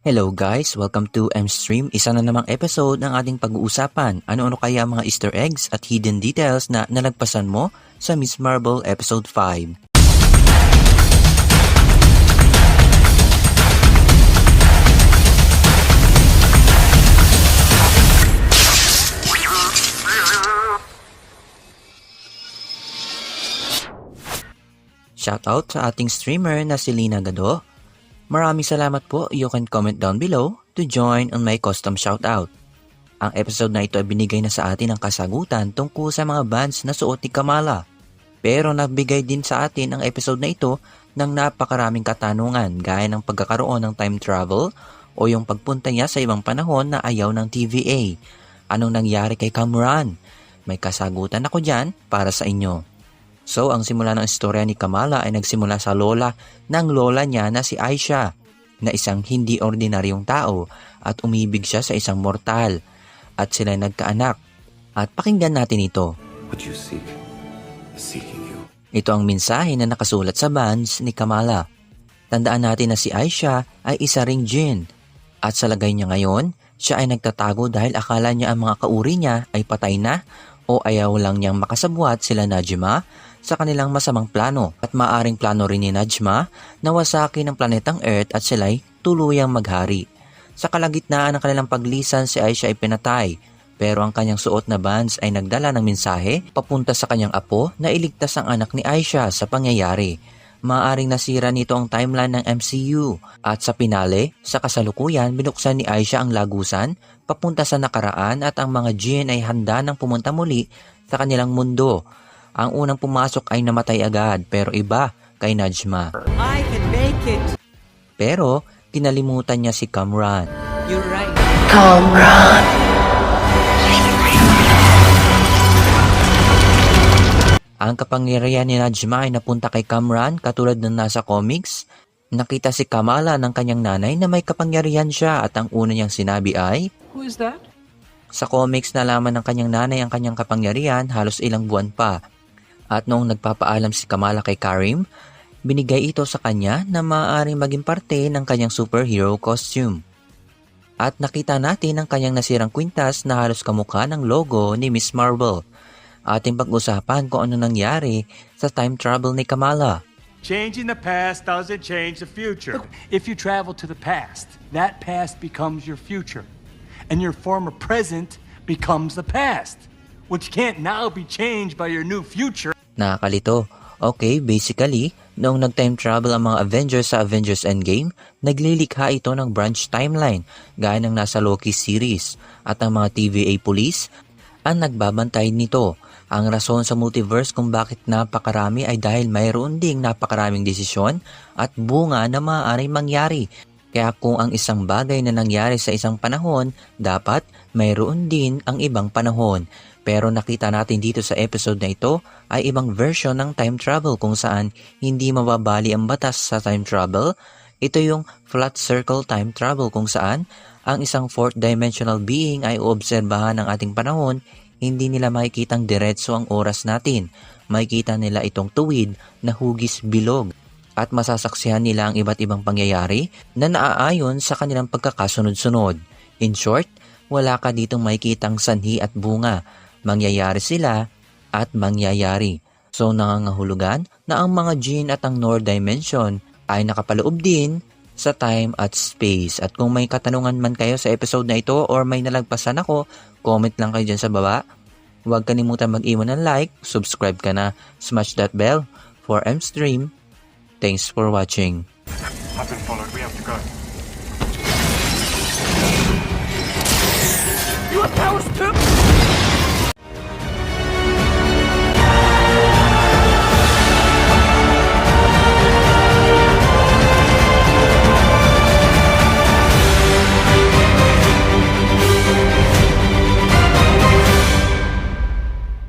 Hello guys! Welcome to M-Stream. Isa na namang episode ng ating pag-uusapan. Ano-ano kaya ang mga Easter eggs at hidden details na nalagpasan mo sa Ms. Marvel Episode 5? Shoutout sa ating streamer na si Lina Gado. Maraming salamat po. You can comment down below to join on my custom shoutout. Ang episode na ito ay binigay na sa atin ang kasagutan tungkol sa mga bands na suot ni Kamala. Pero nagbigay din sa atin ang episode na ito ng napakaraming katanungan gaya ng pagkakaroon ng time travel o yung pagpunta niya sa ibang panahon na ayaw ng TVA. Anong nangyari kay Kamran? May kasagutan ako dyan para sa inyo. So, ang simula ng istorya ni Kamala ay nagsimula sa lola ng lola niya na si Aisha, na isang hindi ordinaryong tao at umibig siya sa isang mortal at sila nagkaanak. At pakinggan natin ito. What you seek is seeking you. Ito ang mensahe na nakasulat sa bands ni Kamala. Tandaan natin na si Aisha ay isa ring jinn at sa lagay niya ngayon, siya ay nagtatago dahil akala niya ang mga kauri niya ay patay na o ayaw lang niyang makasabwat sila Najma sa kanilang masamang plano at maaring plano rin ni Najma na wasakin ang planetang Earth at sila'y tuluyang maghari. Sa kalagitnaan ng kanilang paglisan, si Aisha ay pinatay pero ang kanyang suot na bands ay nagdala ng mensahe papunta sa kanyang apo na iligtas ang anak ni Aisha sa pangyayari. Maaring nasira nito ang timeline ng MCU at sa pinale, sa kasalukuyan binuksan ni Aisha ang lagusan papunta sa nakaraan at ang mga jinn ay handa ng pumunta muli sa kanilang mundo. Ang unang pumasok ay namatay agad pero iba kay Najma. I can make it. Pero kinalimutan niya si Kamran. You're right. Kamran. Ang kapangyarihan ni Najma ay napunta kay Kamran katulad ng nasa comics. Nakita si Kamala ng kanyang nanay na may kapangyarihan siya at ang una niyang sinabi ay, Who is that? sa comics nalaman ng kanyang nanay ang kanyang kapangyarihan halos ilang buwan pa. At noong nagpapaalam si Kamala kay Karim, binigay ito sa kanya na maaaring maging parte ng kanyang superhero costume. At nakita natin ang kanyang nasirang kwintas na halos kamukha ng logo ni Ms. Marvel. Ating pag-usapan kung ano nangyari sa time travel ni Kamala. Changing the past doesn't change the future. If you travel to the past, that past becomes your future. And your former present becomes the past, which can't now be changed by your new future. Nakakalito. Okay, basically, noong nag-time travel ang mga Avengers sa Avengers Endgame, naglilikha ito ng branch timeline gaya ng nasa Loki series at ang mga TVA police ang nagbabantay nito. Ang rason sa multiverse kung bakit napakarami ay dahil mayroon ding napakaraming desisyon at bunga na maaaring mangyari. Kaya kung ang isang bagay na nangyari sa isang panahon, dapat mayroon din ang ibang panahon. Pero nakita natin dito sa episode na ito ay ibang version ng time travel kung saan hindi mababali ang batas sa time travel. Ito yung flat circle time travel kung saan ang isang fourth dimensional being ay uobserbahan ng ating panahon. Hindi nila makikitang diretso ang oras natin. Makikita nila itong tuwid na hugis bilog at masasaksihan nila ang iba't ibang pangyayari na naaayon sa kanilang pagkakasunod-sunod. In short, wala ka ditong makikitang sanhi at bunga. Mangyayari sila at mangyayari. So nangangahulugan na ang mga jinn at ang North Dimension ay nakapaloob din sa time at space. At kung may katanungan man kayo sa episode na ito or may nalagpasan ako, comment lang kayo dyan sa baba. Huwag kalimutan mag-iwan ng like, subscribe ka na, smash that bell for M-Stream. Thanks for watching. I've been followed. We have to go.